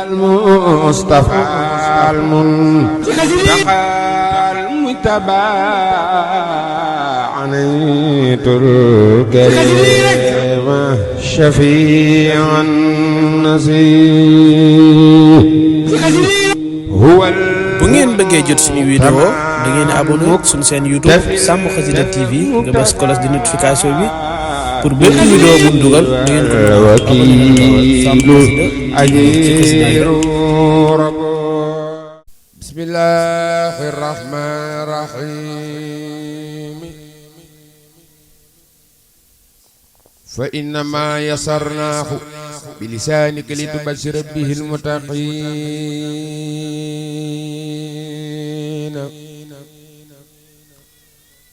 المصطفى المنتقى المجتبى عنيت الكريم شفيع النسيم هو bu ngeen bëggee jot suñu vidéo da ngeen di abonné suñu chaîne YouTube Sàmm Xasida TV nga bës cloche de notification bi pour bépp vidéo bu dugal da ngeen ko wakiilu ajiru rabbu bismillahir rahmanir rahim fa innama yasarnahu bilisanika litubashshira bihi almuttaqin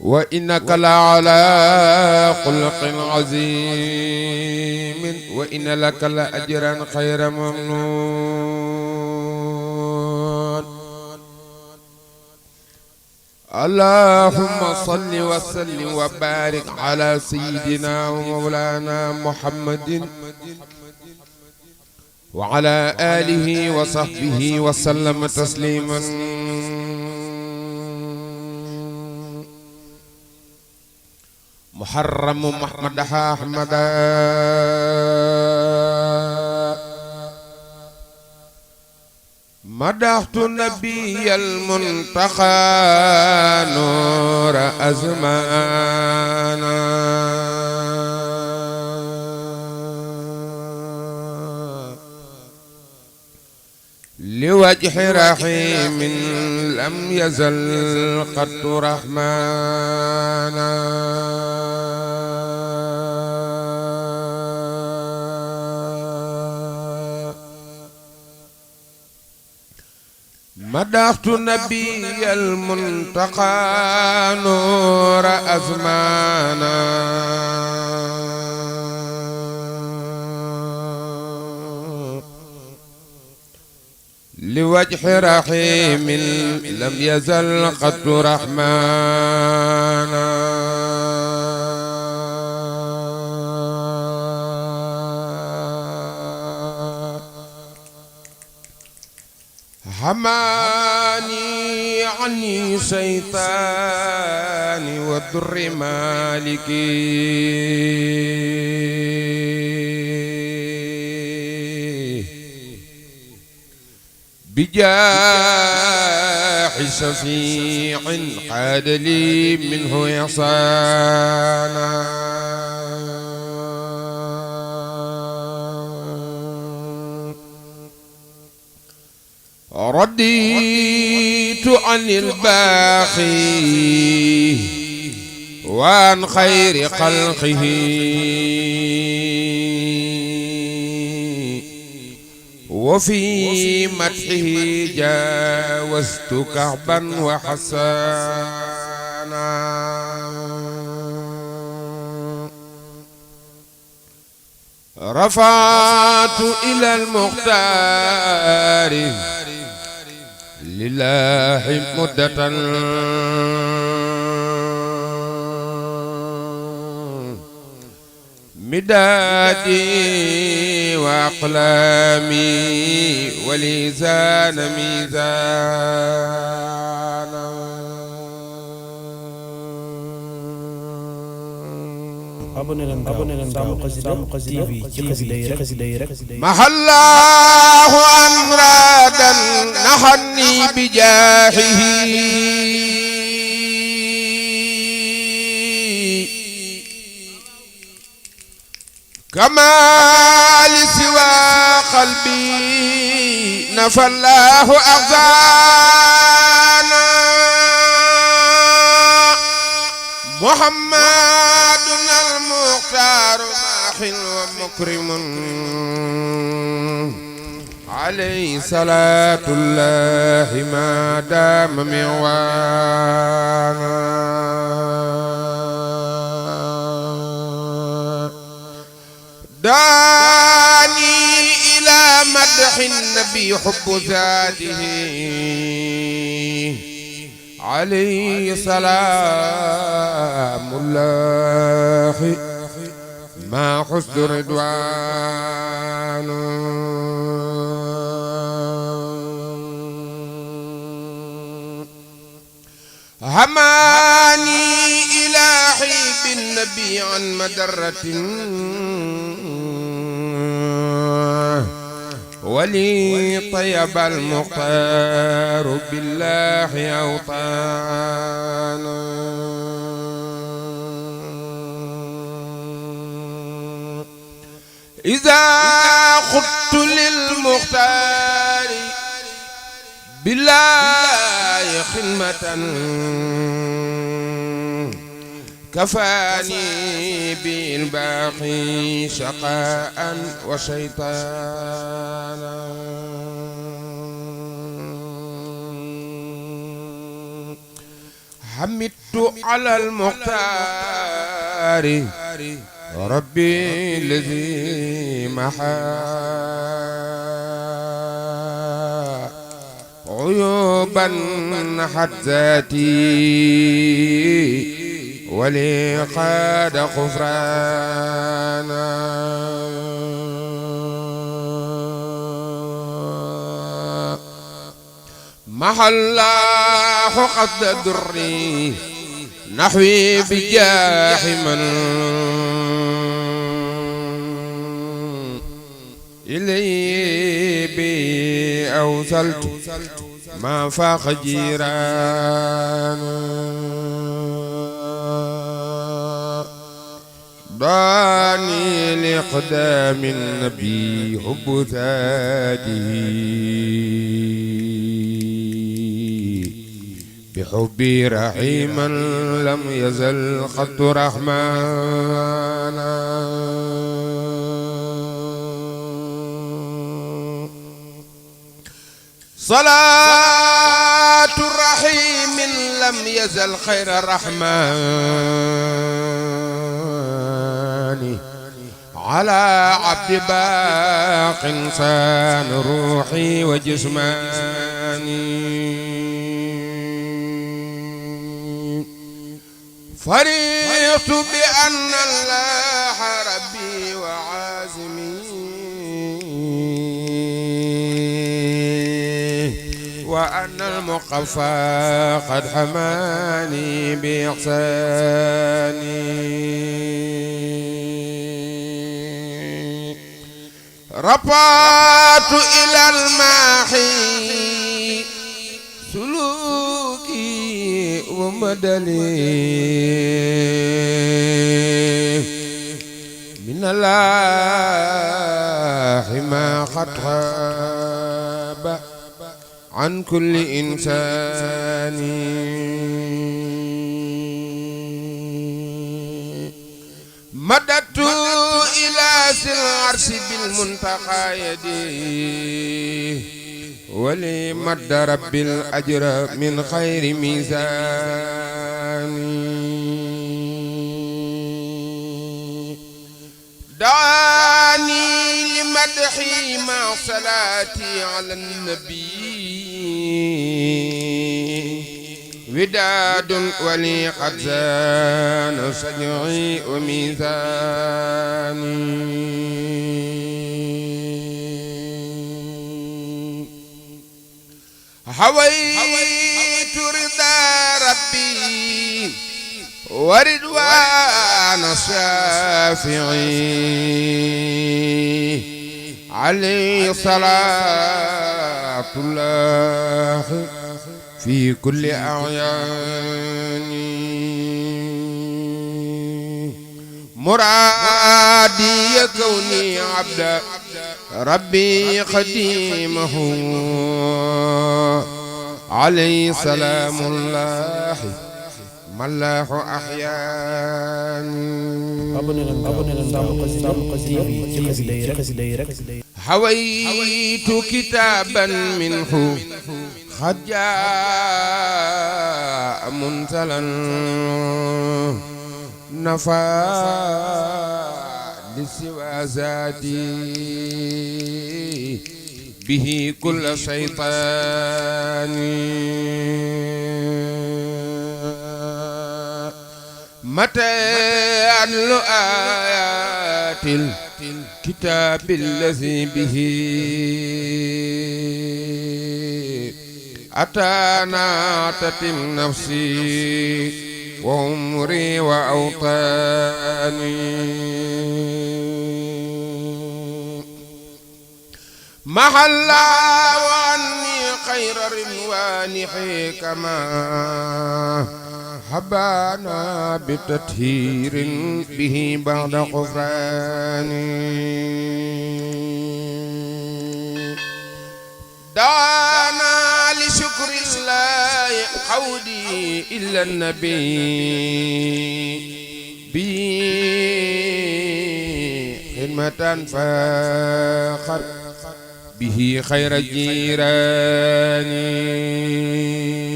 wa innaka la'ala khuluqin azim wa inna laka la ajran khayra mamnun allahumma salli wa sallim wa barik ala sayyidina wa mawlana muhammadin wa ala alihi wa sahbihi wa sallama tasliman muharram muhammadaha ahmada madahtu nabiyal muntaqa nura azmana liwajhi rahimin lam yazal qattu rahmana مدحت النبي المنتقى نور أزمانا لوجه رحيم لم يزل قط رحمانا حماني عني شيطاني والضر مالكي بجاح شفيع قاد لي منه يصانا رضيت عن الباقي وعن خير خلقه وفي مدحه جاوزت كعبا وحسانا رفعت إلى المختار لله مدة مدادي وأقلامي ولسان ميزانا abonné leen Sàmm Xasida TV ci xasida yi rek محلاه أمرادا نحني بجاحه كما لسوى قلبي نفى الله أحزانا محمدنا المختار ماح ومكرم عليه صلاة الله ما دام معوانا داني إلى مدح النبي حب ذاته عليه سلام الله ما حسن رضوان بي عن مدرة ولي طيب المختار بالله أوطانا إذا خدت للمختار بالله خدمة كفاني بالباقي شقاء وشيطانا حمدت على المختار ربي الذي محا عيوبا حد ذاتي ولي قاد غفرانا محى الله قصد دري نحوي بجاح من إلي بي أوصلت ما فاق جيرانا داني لقدام النبي حب ذاته بحبي رحيما لم يزل قط رحمانا صلاة الرحيم لم يزل خير الرحمن على عبد باق صان روحي وجسماني فرحت بأن الله ربي وعازمي وأن المقفى قد حماني بإحساني رفعت إلى الماحي سلوكي ومدلي من الله ما قد خاب عن كل إنسان مددت إلى ذي العرش بالمنتقى يدي ولي مد رب الأجر من خير ميزان دعاني لمدحي مع صلاتي على النبي وداد ولي قد زان سجعي وميزاني هويت رضا ربي ورضوان الشافعي عليه صلاة الله في كل أعياني مرادي كوني عبد ربي خديمه عليه سلام الله ملاح أحياني حويت كتابا منه قد جاء منزلا نفى لسوى زادي به كل شيطان متى أن آيات الكتاب الذي به أتانا تتم نفسي وعمري وأوطاني محل وعني خير رضوان حكما حبانا بتطهير به بعد غفران دعانا لشكر الله قودي إلا النبي بي خدمة فاخر به خير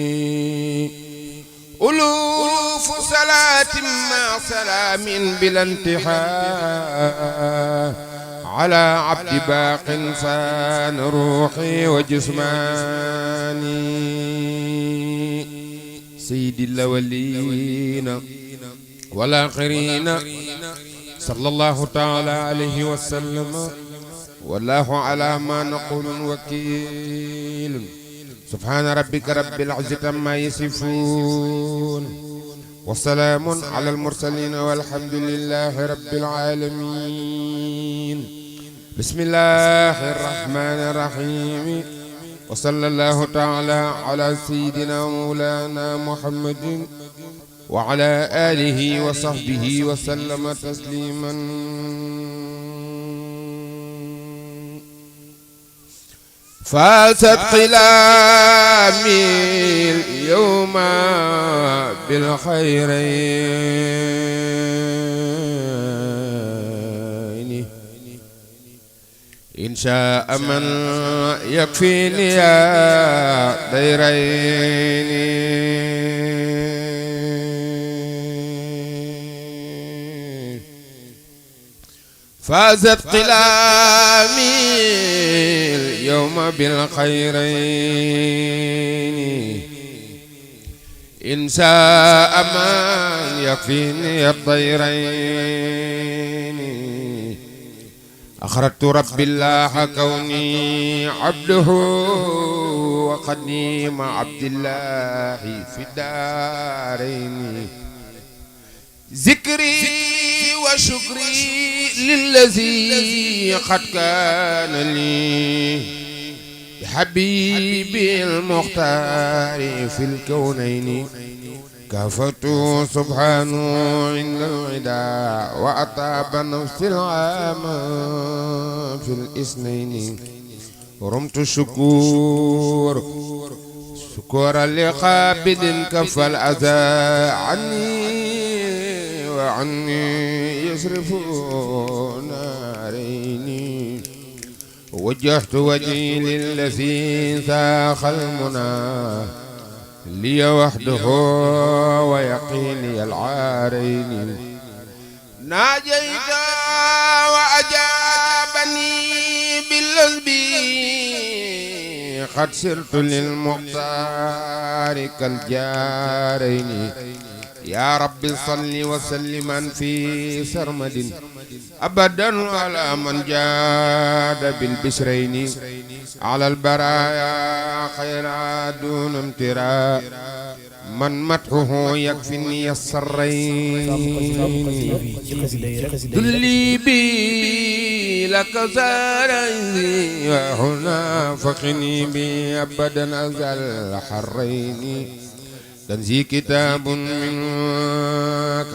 جيراني ألوف صلاة مع سلام بلا انتهاء على عبد باق فان روحي وجسماني سيد الأولين والآخرين صلى الله تعالى عليه وسلم والله على ما نقول وكيل سبحان ربك رب العزة عما يصفون وسلام على المرسلين والحمد لله رب العالمين بسم الله الرحمن الرحيم وصلى الله تعالى على سيدنا مولانا محمد وعلى آله وصحبه وسلم تسليما فازت قلامي اليوم بالخيرين إن شاء من يكفيني يا ديرين فازت قلامي اليوم بالخيرين إن شاء من يكفيني الضيرين أخرجت رب الله كوني عبده وقديم عبد الله في الدارين ذكري وشكري للذي قد كان لي بحبيبي المختار في الكونين كافته سبحانه عند الوداع وأطاب نفس العام في الإثنين رمت الشكور شكورا لقابد كف الأذى عني وعني يصرف نارين وجهت وجهي للذي ساخ المنى لي وحده ويقيني العارين ناجيت وأجابني بالذي قد سرت للمختار كالجارين يا رب صل وسلم في سرمد أبدا على من جاد بالبشرين على البرايا خير دون امتراء من مدحه يكفني السرين دلي بي لك زاري وهنا فقني بي أبدا أزل حرين تنزي كتاب منك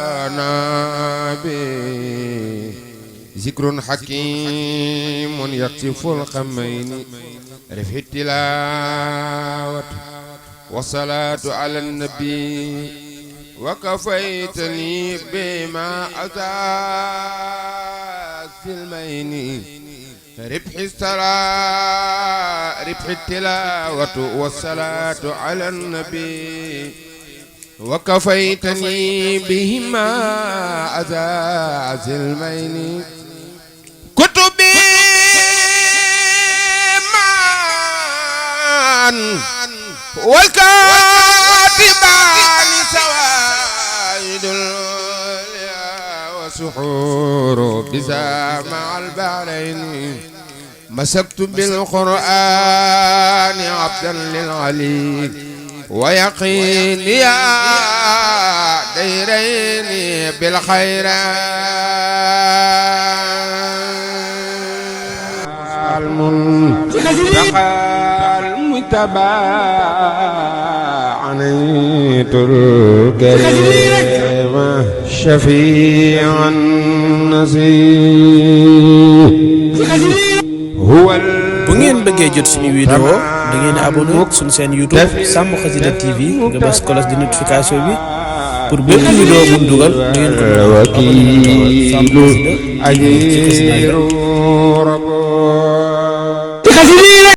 خجانا به ذكر حكيم يكشف الخمين رفع التلاوة والصلاة على النبي وكفيتني بما أتى سلمين ربح الصلاة ربح التلاوة والصلاة على النبي وكفيتني بهما أذى سلمين كتبي معا والكاتبان سوائد وسحور بذا مع البحرين مسكت بالقرآن عبدا للعلي ويقين يا ديرين بالخير المنتقى المتبع عنيت الكريم شفيع النسيم هو bu ngeen bëggee jot suñu vidéo da ngeen abonné suñu chaîne YouTube Sam Khassida TV nga bës cloche de notification bi pour bépp vidéo bu ñu dugal da ngeen ko